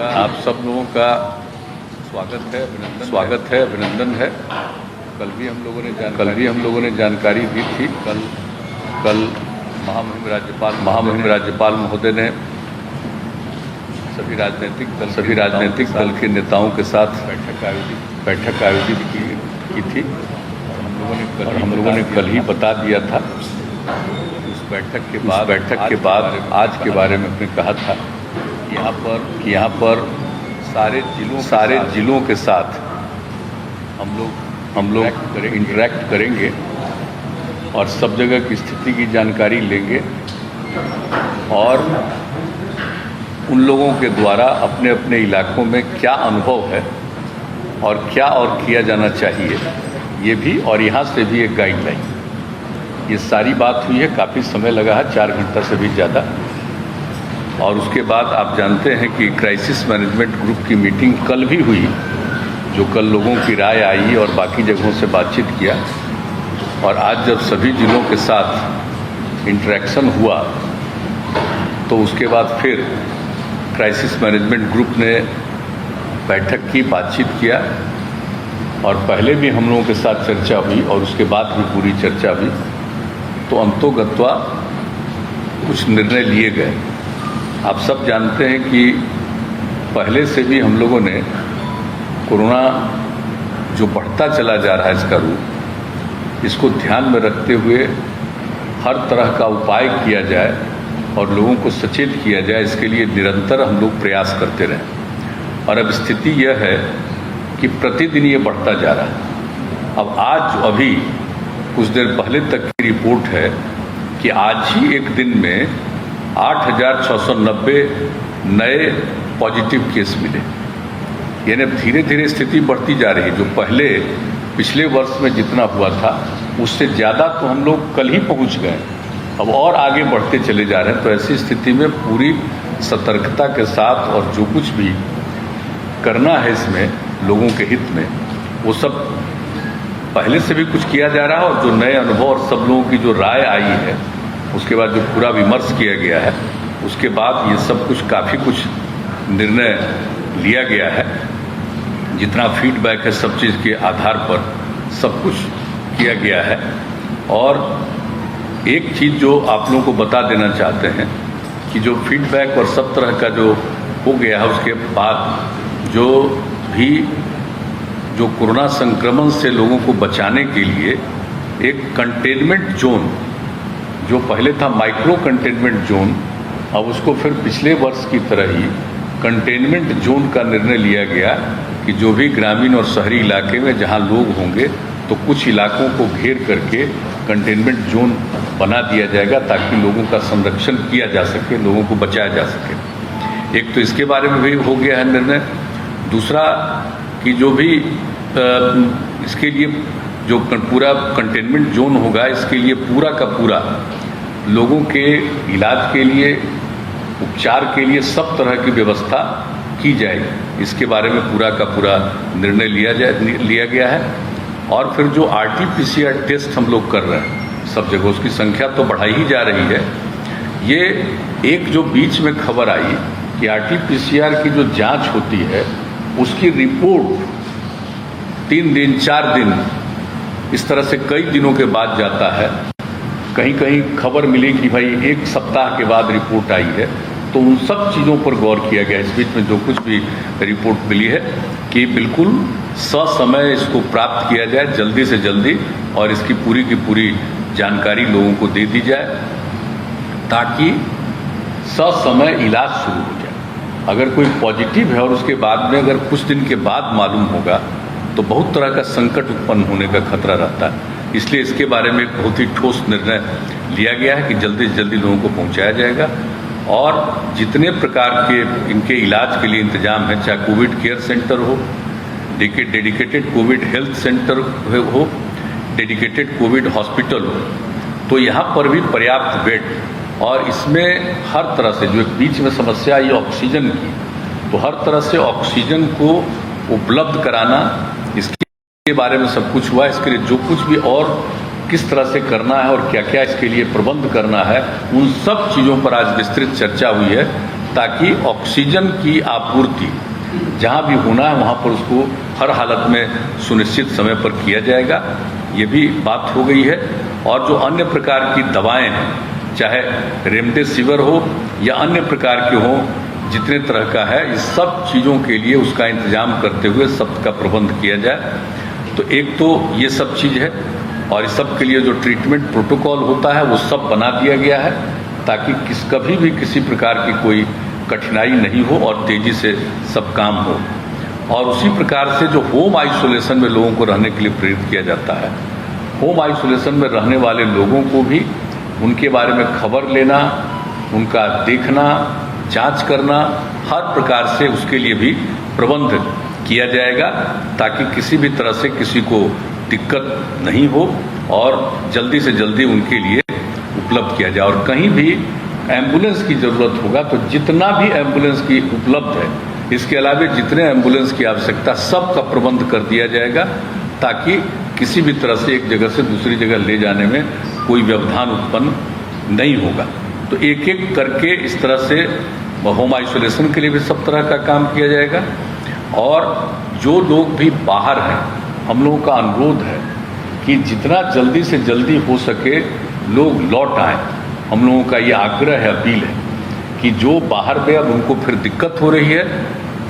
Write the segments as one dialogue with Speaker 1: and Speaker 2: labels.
Speaker 1: आप सब लोगों का स्वागत है, अभिनंदन है। कल भी हम लोगों ने जानकारी दी थी। कल महामहिम राज्यपाल महोदय ने सभी राजनीतिक दल के नेताओं के साथ बैठक आयोजित की थी। हम लोगों ने कल ही बता दिया था। उस बैठक के बाद आज के बारे में हमने कहा था कि यहाँ पर सारे जिलों के साथ हम लोग इंटरेक्ट करेंगे और सब जगह की स्थिति की जानकारी लेंगे और उन लोगों के द्वारा अपने अपने इलाकों में क्या अनुभव है और क्या और किया जाना चाहिए, ये भी, और यहाँ से भी एक गाइडलाइन। ये सारी बात हुई है, काफ़ी समय लगा है, 4 घंटा से भी ज़्यादा। और उसके बाद आप जानते हैं कि क्राइसिस मैनेजमेंट ग्रुप की मीटिंग कल भी हुई, जो कल लोगों की राय आई और बाकी जगहों से बातचीत किया। और आज जब सभी जिलों के साथ इंटरेक्शन हुआ तो उसके बाद फिर क्राइसिस मैनेजमेंट ग्रुप ने बैठक की, बातचीत किया और पहले भी हम लोगों के साथ चर्चा हुई और उसके बाद भी पूरी चर्चा हुई। तो अंतोगत्वा कुछ निर्णय लिए गए। आप सब जानते हैं कि पहले से भी हम लोगों ने कोरोना जो बढ़ता चला जा रहा है, इसका रूप, इसको ध्यान में रखते हुए हर तरह का उपाय किया जाए और लोगों को सचेत किया जाए, इसके लिए निरंतर हम लोग प्रयास करते रहें। और अब स्थिति यह है कि प्रतिदिन ये बढ़ता जा रहा है। अब अभी कुछ देर पहले तक की रिपोर्ट है कि आज ही एक दिन में 8,690 नए पॉजिटिव केस मिले। यानी अब धीरे धीरे स्थिति बढ़ती जा रही है। जो पहले पिछले वर्ष में जितना हुआ था उससे ज़्यादा तो हम लोग कल ही पहुंच गए, अब और आगे बढ़ते चले जा रहे हैं। तो ऐसी स्थिति में पूरी सतर्कता के साथ और जो कुछ भी करना है इसमें लोगों के हित में, वो सब पहले से भी कुछ किया जा रहा है। और जो नए अनुभव और सब लोगों की जो राय आई है, उसके बाद जो पूरा विमर्श किया गया है, उसके बाद ये सब कुछ काफ़ी कुछ निर्णय लिया गया है। जितना फीडबैक है सब चीज़ के आधार पर सब कुछ किया गया है। और एक चीज़ जो आप लोगों को बता देना चाहते हैं कि जो फीडबैक और सब तरह का जो हो गया है, उसके बाद जो कोरोना संक्रमण से लोगों को बचाने के लिए एक कंटेनमेंट जोन, जो पहले था माइक्रो कंटेनमेंट जोन, अब उसको फिर पिछले वर्ष की तरह ही कंटेनमेंट जोन का निर्णय लिया गया कि जो भी ग्रामीण और शहरी इलाके में जहां लोग होंगे तो कुछ इलाकों को घेर करके कंटेनमेंट जोन बना दिया जाएगा ताकि लोगों का संरक्षण किया जा सके, लोगों को बचाया जा सके। एक तो इसके बारे में भी हो गया है निर्णय। दूसरा कि जो भी इसके लिए जो पूरा कंटेनमेंट जोन होगा, इसके लिए पूरा का पूरा लोगों के इलाज के लिए, उपचार के लिए सब तरह की व्यवस्था की जाएगी। इसके बारे में पूरा का पूरा निर्णय लिया गया है। और फिर जो RT-PCR टेस्ट हम लोग कर रहे हैं सब जगह, उसकी संख्या तो बढ़ाई ही जा रही है। ये एक जो बीच में खबर आई कि RT-PCR की जो जांच होती है उसकी रिपोर्ट 3 दिन 4 दिन इस तरह से कई दिनों के बाद जाता है। कहीं कहीं खबर मिली कि भाई 1 सप्ताह के बाद रिपोर्ट आई है। तो उन सब चीज़ों पर गौर किया गया इस बीच में जो कुछ भी रिपोर्ट मिली है कि बिल्कुल ससमय इसको प्राप्त किया जाए, जल्दी से जल्दी, और इसकी पूरी की पूरी जानकारी लोगों को दे दी जाए ताकि ससमय इलाज शुरू हो जाए। अगर कोई पॉजिटिव है और उसके बाद में अगर कुछ दिन के बाद मालूम होगा तो बहुत तरह का संकट उत्पन्न होने का खतरा रहता है। इसलिए इसके बारे में एक बहुत ही ठोस निर्णय लिया गया है कि जल्दी से जल्दी लोगों को पहुंचाया जाएगा। और जितने प्रकार के इनके इलाज के लिए इंतजाम है, चाहे कोविड केयर सेंटर हो, डेडिकेटेड कोविड हेल्थ सेंटर हो, डेडिकेटेड कोविड हॉस्पिटल हो, तो यहाँ पर भी पर्याप्त बेड, और इसमें हर तरह से जो एक बीच में समस्या आई ऑक्सीजन की, तो हर तरह से ऑक्सीजन को उपलब्ध कराना, इसके बारे में सब कुछ हुआ। इसके लिए जो कुछ भी और किस तरह से करना है और क्या क्या इसके लिए प्रबंध करना है, उन सब चीज़ों पर आज विस्तृत चर्चा हुई है। ताकि ऑक्सीजन की आपूर्ति जहाँ भी होना है वहाँ पर उसको हर हालत में सुनिश्चित समय पर किया जाएगा। ये भी बात हो गई है। और जो अन्य प्रकार की दवाएं हैं, चाहे रेमडेसिविर हो या अन्य प्रकार के हों, जितने तरह का है, इस सब चीज़ों के लिए उसका इंतजाम करते हुए सबका प्रबंध किया जाए। तो एक तो ये सब चीज़ है, और इस सब के लिए जो ट्रीटमेंट प्रोटोकॉल होता है वो सब बना दिया गया है, ताकि कभी भी किसी प्रकार की कोई कठिनाई नहीं हो और तेज़ी से सब काम हो। और उसी प्रकार से जो होम आइसोलेशन में लोगों को रहने के लिए प्रेरित किया जाता है, होम आइसोलेशन में रहने वाले लोगों को भी उनके बारे में खबर लेना, उनका देखना, जांच करना, हर प्रकार से उसके लिए भी प्रबंध किया जाएगा, ताकि किसी भी तरह से किसी को दिक्कत नहीं हो और जल्दी से जल्दी उनके लिए उपलब्ध किया जाए। और कहीं भी एम्बुलेंस की ज़रूरत होगा तो जितना भी एम्बुलेंस की उपलब्ध है, इसके अलावा जितने एम्बुलेंस की आवश्यकता, सब का प्रबंध कर दिया जाएगा, ताकि किसी भी तरह से एक जगह से दूसरी जगह ले जाने में कोई व्यवधान उत्पन्न नहीं होगा। तो एक एक करके इस तरह से होम आइसोलेशन के लिए भी सब तरह का काम किया जाएगा। और जो लोग भी बाहर हैं, हम लोगों का अनुरोध है कि जितना जल्दी से जल्दी हो सके लोग लौट आएँ। हम लोगों का ये आग्रह है, अपील है कि जो बाहर में अब उनको फिर दिक्कत हो रही है,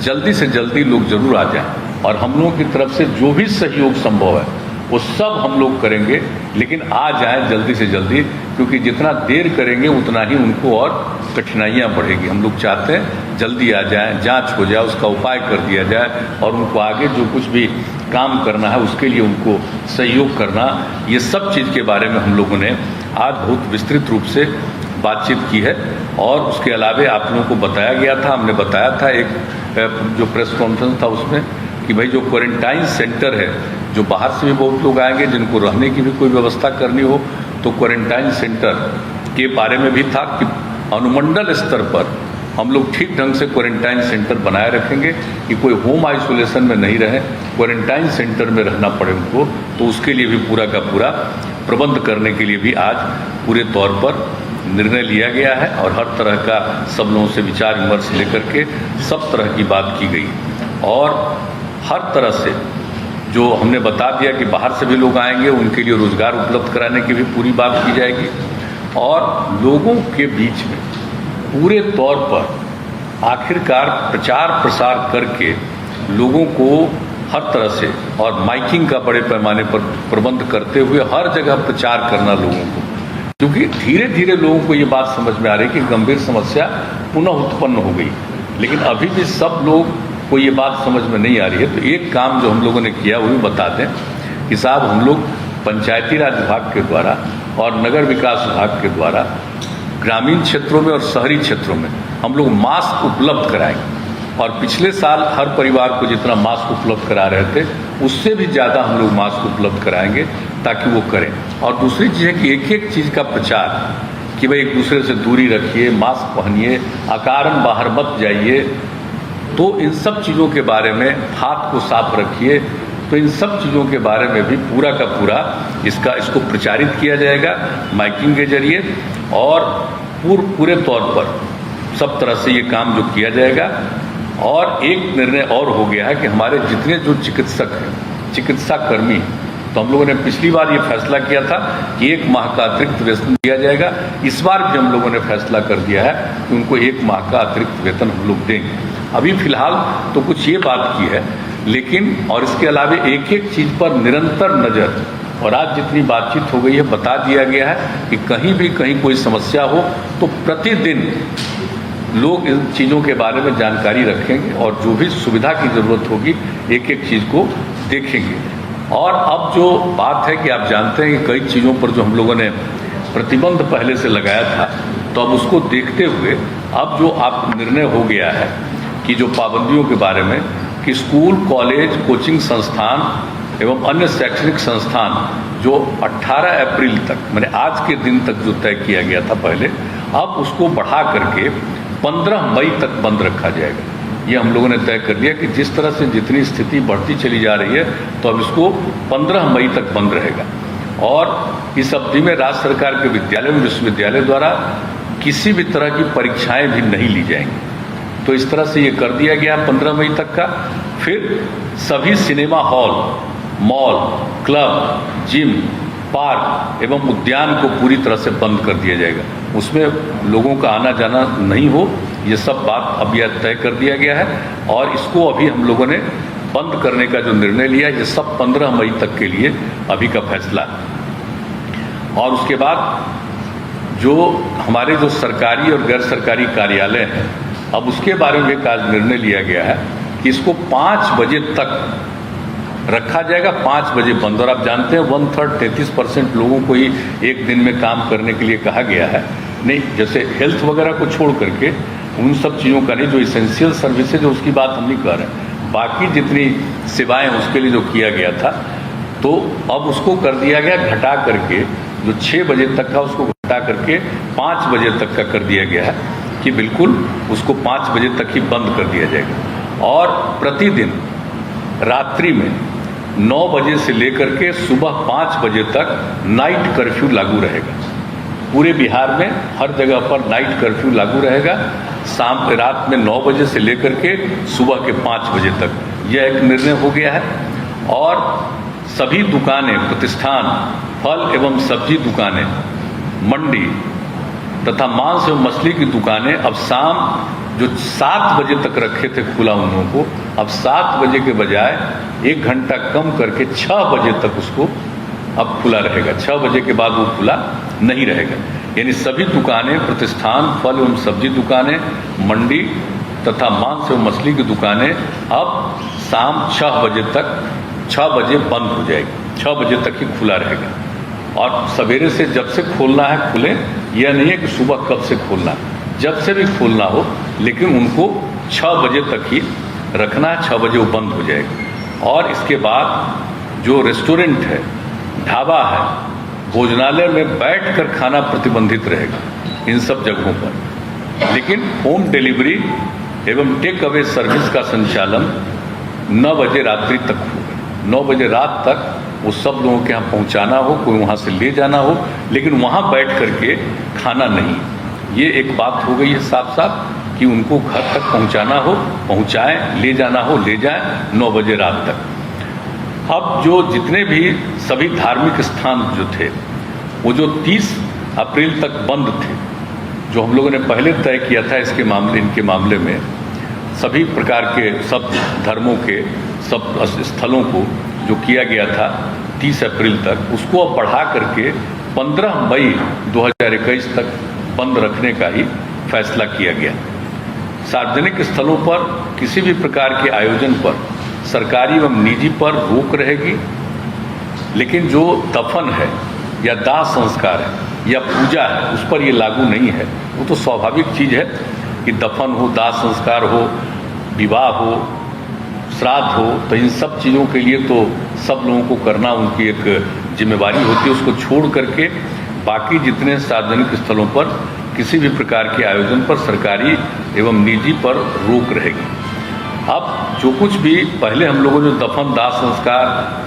Speaker 1: जल्दी से जल्दी लोग जरूर आ जाएं। और हम लोगों की तरफ से जो भी सहयोग संभव है वो सब हम लोग करेंगे, लेकिन आ जाएं जल्दी से जल्दी, क्योंकि जितना देर करेंगे उतना ही उनको और कठिनाइयाँ बढ़ेगी। हम लोग चाहते हैं जल्दी आ जाएं, जांच हो जाए, उसका उपाय कर दिया जाए और उनको आगे जो कुछ भी काम करना है उसके लिए उनको सहयोग करना। ये सब चीज़ के बारे में हम लोगों ने आज बहुत विस्तृत रूप से बातचीत की है। और उसके अलावा आप लोगों को बताया गया था, हमने बताया था एक जो प्रेस कॉन्फ्रेंस था उसमें, कि भाई जो क्वारंटाइन सेंटर है, जो बाहर से भी बहुत लोग आएंगे, जिनको रहने की भी कोई व्यवस्था करनी हो, तो क्वारंटाइन सेंटर के बारे में भी था कि अनुमंडल स्तर पर हम लोग ठीक ढंग से क्वारंटाइन सेंटर बनाए रखेंगे कि कोई होम आइसोलेशन में नहीं रहे, क्वारंटाइन सेंटर में रहना पड़े उनको। तो उसके लिए भी पूरा का पूरा प्रबंध करने के लिए भी आज पूरे तौर पर निर्णय लिया गया है। और हर तरह का सब लोगों से विचार विमर्श लेकर के सब तरह की बात की गई। और हर तरह से जो हमने बता दिया कि बाहर से भी लोग आएंगे, उनके लिए रोजगार उपलब्ध कराने की भी पूरी बात की जाएगी। और लोगों के बीच में पूरे तौर पर आखिरकार प्रचार प्रसार करके लोगों को हर तरह से, और माइकिंग का बड़े पैमाने पर प्रबंध करते हुए हर जगह प्रचार करना लोगों को, क्योंकि धीरे धीरे लोगों को ये बात समझ में आ रही है कि गंभीर समस्या पुनः उत्पन्न हो गई, लेकिन अभी भी सब लोग को ये बात समझ में नहीं आ रही है। तो एक काम जो हम लोगों ने किया वो भी बता दें कि साहब, हम लोग पंचायती राज विभाग के द्वारा और नगर विकास विभाग के द्वारा ग्रामीण क्षेत्रों में और शहरी क्षेत्रों में हम लोग मास्क उपलब्ध कराएंगे। और पिछले साल हर परिवार को जितना मास्क उपलब्ध करा रहे थे, उससे भी ज़्यादा हम लोग मास्क उपलब्ध कराएंगे, ताकि वो करें। और दूसरी चीज़ है कि एक एक चीज़ का प्रचार, कि भाई एक दूसरे से दूरी रखिए, मास्क पहनिए, अकारण बाहर मत जाइए, तो इन सब चीज़ों के बारे में, हाथ को साफ रखिए, तो इन सब चीज़ों के बारे में भी पूरा का पूरा इसको प्रचारित किया जाएगा माइकिंग के जरिए। और पूरे तौर पर सब तरह से ये काम जो किया जाएगा। और एक निर्णय और हो गया है कि हमारे जितने जो चिकित्सक हैं, चिकित्सा कर्मी, तो हम लोगों ने पिछली बार ये फैसला किया था कि 1 माह का अतिरिक्त वेतन दिया जाएगा। इस बार भी हम लोगों ने फैसला कर दिया है कि उनको 1 माह का अतिरिक्त वेतन हम लोग देंगे। अभी फिलहाल तो कुछ ये बात की है, लेकिन और इसके अलावा एक एक चीज़ पर निरंतर नज़र, और आज जितनी बातचीत हो गई है बता दिया गया है कि कहीं कोई समस्या हो तो प्रतिदिन लोग इन चीज़ों के बारे में जानकारी रखेंगे और जो भी सुविधा की ज़रूरत होगी एक एक चीज़ को देखेंगे। और अब जो बात है कि आप जानते हैं कि कई चीज़ों पर जो हम लोगों ने प्रतिबंध पहले से लगाया था, तो अब उसको देखते हुए अब जो आप निर्णय हो गया है कि जो पाबंदियों के बारे में, कि स्कूल, कॉलेज, कोचिंग संस्थान एवं अन्य शैक्षणिक संस्थान जो 18 अप्रैल तक, मैंने आज के दिन तक जो तय किया गया था पहले, अब उसको बढ़ा करके 15 मई तक बंद रखा जाएगा। ये हम लोगों ने तय कर लिया कि जिस तरह से जितनी स्थिति बढ़ती चली जा रही है, तो अब इसको 15 मई तक बंद रहेगा। और इस अवधि में राज्य सरकार के विद्यालय एवं विश्वविद्यालय द्वारा किसी भी तरह की परीक्षाएं भी नहीं ली जाएंगी। तो इस तरह से ये कर दिया गया 15 मई तक का। फिर सभी cinema hall, mall, club, gym, park एवं उद्यान को पूरी तरह से बंद कर दिया जाएगा। उसमें लोगों का आना जाना नहीं हो, ये सब बात अब यह तय कर दिया गया है और इसको अभी हम लोगों ने बंद करने का जो निर्णय लिया, ये सब 15 मई तक के लिए अभी का फैसला है। और उसके बाद जो हमारे जो सरकारी और गैर सरकारी कार्यालय हैं, अब उसके बारे में एक आज निर्णय लिया गया है कि इसको 5 बजे तक रखा जाएगा, 5 बजे बंद। और आप जानते हैं 1/3 33% लोगों को ही एक दिन में काम करने के लिए कहा गया है। नहीं, जैसे हेल्थ वगैरह को छोड़ करके उन सब चीज़ों का नहीं, जो इसेंशियल सर्विसेज है उसकी बात हम नहीं कर रहे हैं, बाकी जितनी सेवाएं उसके लिए जो किया गया था, तो अब उसको कर दिया गया घटा करके, जो 6 बजे तक था उसको घटा करके 5 बजे तक का कर दिया गया है कि बिल्कुल उसको 5 बजे तक ही बंद कर दिया जाएगा। और प्रतिदिन रात्रि में 9 बजे से लेकर के सुबह 5 बजे तक नाइट कर्फ्यू लागू रहेगा। पूरे बिहार में हर जगह पर नाइट कर्फ्यू लागू रहेगा, रात में 9 बजे से लेकर के सुबह के 5 बजे तक। यह एक निर्णय हो गया है। और सभी दुकानें, प्रतिष्ठान, फल एवं सब्जी दुकानें, मंडी तथा मांस एवं मछली की दुकानें अब शाम जो 7 बजे तक रखे थे खुला उन लोगों को, अब 7 बजे के बजाय 1 घंटा कम करके 6 बजे तक उसको अब खुला रहेगा। 6 बजे के बाद वो खुला नहीं रहेगा। यानी सभी दुकानें, प्रतिष्ठान, फल एवं सब्जी दुकानें, मंडी तथा मांस एवं मछली की दुकानें अब शाम 6 बजे तक, 6 बजे बंद हो जाएगी, 6 बजे तक ही खुला रहेगा। और सवेरे से जब से खोलना है खुले, यह नहीं है कि सुबह कब से खोलना है, जब से भी खोलना हो, लेकिन उनको 6 बजे तक ही रखना है, 6 बजे वो बंद हो जाएगा। और इसके बाद जो रेस्टोरेंट है, ढाबा है, भोजनालय में बैठकर खाना प्रतिबंधित रहेगा इन सब जगहों पर, लेकिन होम डिलीवरी एवं टेक अवे सर्विस का संचालन 9 बजे रात्रि तक होगा। 9 बजे रात तक वो सब लोगों के यहाँ पहुँचाना हो, कोई वहाँ से ले जाना हो, लेकिन वहाँ बैठ करके खाना नहीं। ये एक बात हो गई है साफ साफ कि उनको घर तक पहुँचाना हो पहुँचाएं, ले जाना हो ले जाएं 9 बजे रात तक। अब जो जितने भी सभी धार्मिक स्थान जो थे, वो जो 30 अप्रैल तक बंद थे, जो हम लोगों ने पहले तय किया था इनके मामले में, सभी प्रकार के सब धर्मों के सब स्थलों को जो किया गया था 30 अप्रैल तक, उसको अब बढ़ा करके 15 मई 2021 तक बंद रखने का ही फैसला किया गया। सार्वजनिक स्थलों पर किसी भी प्रकार के आयोजन पर सरकारी एवं निजी पर रोक रहेगी, लेकिन जो दफन है या दाह संस्कार है या पूजा है उस पर ये लागू नहीं है। वो तो स्वाभाविक चीज़ है कि दफन हो, दाह संस्कार हो, विवाह हो, श्राद्ध हो, तो इन सब चीज़ों के लिए तो सब लोगों को करना उनकी एक जिम्मेवारी होती है। उसको छोड़ करके बाकी जितने सार्वजनिक स्थलों पर किसी भी प्रकार के आयोजन पर सरकारी एवं निजी पर रोक रहेगी। अब जो कुछ भी पहले हम लोगों ने दफन, दाह संस्कार,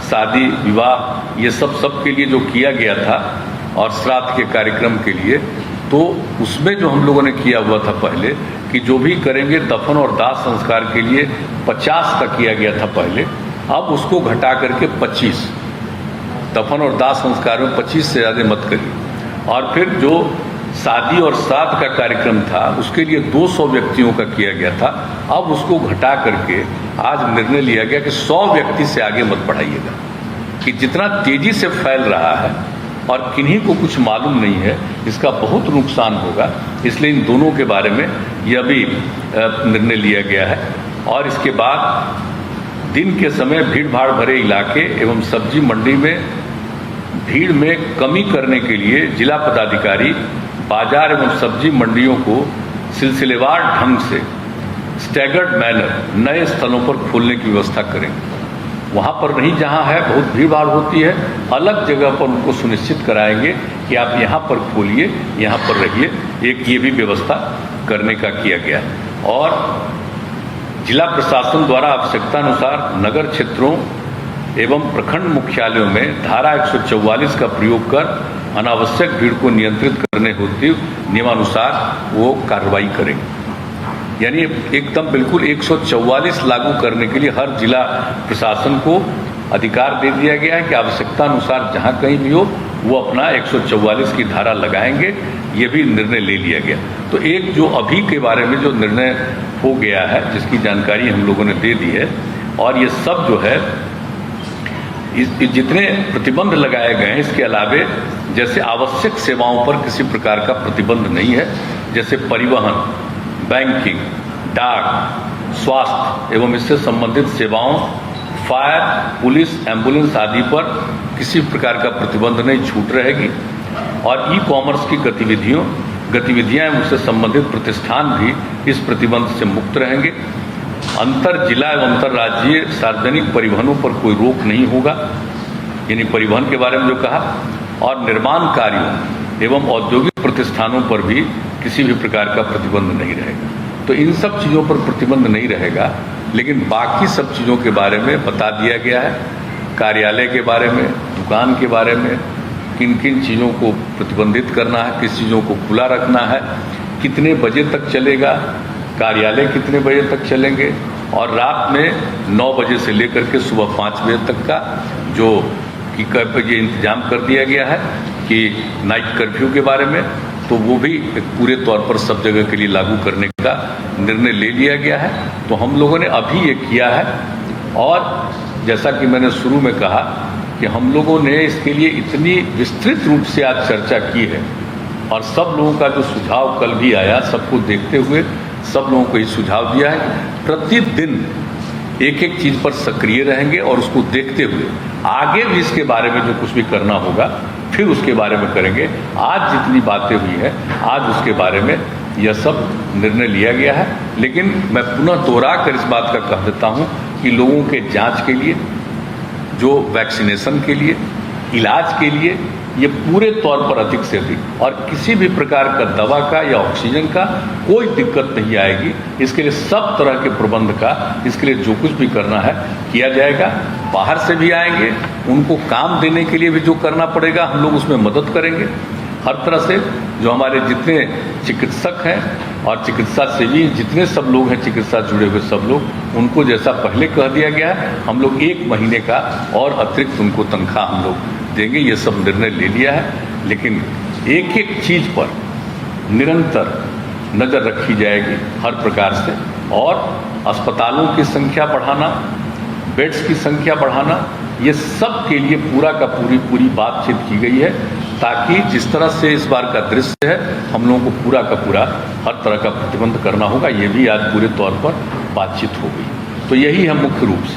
Speaker 1: शादी, विवाह, ये सब के लिए जो किया गया था और श्राद्ध के कार्यक्रम के लिए, तो उसमें जो हम लोगों ने किया हुआ था पहले कि जो भी करेंगे दफन और दाह संस्कार के लिए 50 का किया गया था पहले, अब उसको घटा करके 25, दफन और दाह संस्कार में 25 से ज़्यादा मत करिए। और फिर जो शादी और श्राद्ध का कार्यक्रम था उसके लिए 200 व्यक्तियों का किया गया था, अब उसको घटा करके आज निर्णय लिया गया कि 100 व्यक्ति से आगे मत बढ़ाइएगा। कि जितना तेजी से फैल रहा है और किन्हीं को कुछ मालूम नहीं है, इसका बहुत नुकसान होगा, इसलिए इन दोनों के बारे में यह भी निर्णय लिया गया है। और इसके बाद दिन के समय भीड़ भाड़ भरे इलाके एवं सब्जी मंडी में भीड़ में कमी करने के लिए जिला पदाधिकारी बाजार एवं सब्जी मंडियों को सिलसिलेवार ढंग से स्टैगर्ड मैनर नए स्थलों पर खोलने की व्यवस्था करेंगे। वहाँ पर नहीं जहाँ है बहुत भीड़ भाड़ होती है, अलग जगह पर उनको सुनिश्चित कराएंगे कि आप यहाँ पर खोलिए, यहाँ पर रहिए। एक ये भी व्यवस्था करने का किया गया है। और जिला प्रशासन द्वारा आवश्यकता अनुसार नगर क्षेत्रों एवं प्रखंड मुख्यालयों में धारा 144 का प्रयोग कर अनावश्यक भीड़ को नियंत्रित करने हेतु नियमानुसार वो कार्रवाई करेंगे। यानी एकदम बिल्कुल 144 लागू करने के लिए हर जिला प्रशासन को अधिकार दे दिया गया है कि आवश्यकता अनुसार जहां कहीं भी हो वो अपना 144 की धारा लगाएंगे। ये भी निर्णय ले लिया गया। तो एक जो अभी के बारे में जो निर्णय हो गया है, जिसकी जानकारी हम लोगों ने दे दी है, और ये सब जो है जितने प्रतिबंध लगाए गए हैं, इसके अलावे जैसे आवश्यक सेवाओं पर किसी प्रकार का प्रतिबंध नहीं है, जैसे परिवहन, बैंकिंग, डाक, स्वास्थ्य एवं इससे संबंधित सेवाओं, फायर, पुलिस, एम्बुलेंस आदि पर किसी प्रकार का प्रतिबंध नहीं, छूट रहेगी। और ई कॉमर्स की गतिविधियां एवं उससे संबंधित प्रतिष्ठान भी इस प्रतिबंध से मुक्त रहेंगे। अंतर जिला एवं अंतर्राज्यीय सार्वजनिक परिवहनों पर कोई रोक नहीं होगा, यानी परिवहन के बारे में जो कहा, और निर्माण कार्यों एवं औद्योगिक प्रतिष्ठानों पर भी किसी भी प्रकार का प्रतिबंध नहीं रहेगा। तो इन सब चीज़ों पर प्रतिबंध नहीं रहेगा, लेकिन बाकी सब चीज़ों के बारे में बता दिया गया है। कार्यालय के बारे में, दुकान के बारे में, किन किन चीज़ों को प्रतिबंधित करना है, किस चीज़ों को खुला रखना है, कितने बजे तक चलेगा, कार्यालय कितने बजे तक चलेंगे, और रात में 9 बजे से लेकर के सुबह 5 बजे तक का जो कि ये इंतजाम कर दिया गया है कि नाइट कर्फ्यू के बारे में, तो वो भी पूरे तौर पर सब जगह के लिए लागू करने का निर्णय ले लिया गया है। तो हम लोगों ने अभी ये किया है, और जैसा कि मैंने शुरू में कहा कि हम लोगों ने इसके लिए इतनी विस्तृत रूप से आज चर्चा की है, और सब लोगों का जो सुझाव कल भी आया, सबको देखते हुए सब लोगों को ये सुझाव दिया है। प्रतिदिन एक एक चीज़ पर सक्रिय रहेंगे, और उसको देखते हुए आगे भी इसके बारे में जो कुछ भी करना होगा फिर उसके बारे में करेंगे। आज जितनी बातें हुई हैं, आज उसके बारे में यह सब निर्णय लिया गया है। लेकिन मैं पुनः दोहरा कर इस बात का कह देता हूं कि लोगों के जांच के लिए, जो वैक्सीनेशन के लिए, इलाज के लिए, ये पूरे तौर पर अधिक से अधिक, और किसी भी प्रकार का दवा का या ऑक्सीजन का कोई दिक्कत नहीं आएगी। इसके लिए सब तरह के प्रबंध का, इसके लिए जो कुछ भी करना है किया जाएगा। बाहर से भी आएंगे, उनको काम देने के लिए भी जो करना पड़ेगा हम लोग उसमें मदद करेंगे हर तरह से। जो हमारे जितने चिकित्सक हैं और चिकित्सा सेवी जितने सब लोग हैं, चिकित्सा जुड़े हुए सब लोग, उनको जैसा पहले कह दिया गया है, हम लोग 1 महीने का और अतिरिक्त उनको तनख्वाह हम लोग देंगे। ये सब निर्णय ले लिया है। लेकिन एक एक चीज़ पर निरंतर नज़र रखी जाएगी हर प्रकार से, और अस्पतालों की संख्या बढ़ाना, बेड्स की संख्या बढ़ाना, ये सब के लिए पूरा का पूरी बातचीत की गई है, ताकि जिस तरह से इस बार का दृश्य है, हम लोगों को पूरा का पूरा हर तरह का प्रतिबंध करना होगा। ये भी आज पूरे तौर पर बातचीत हो गई। तो यही है मुख्य रूप से।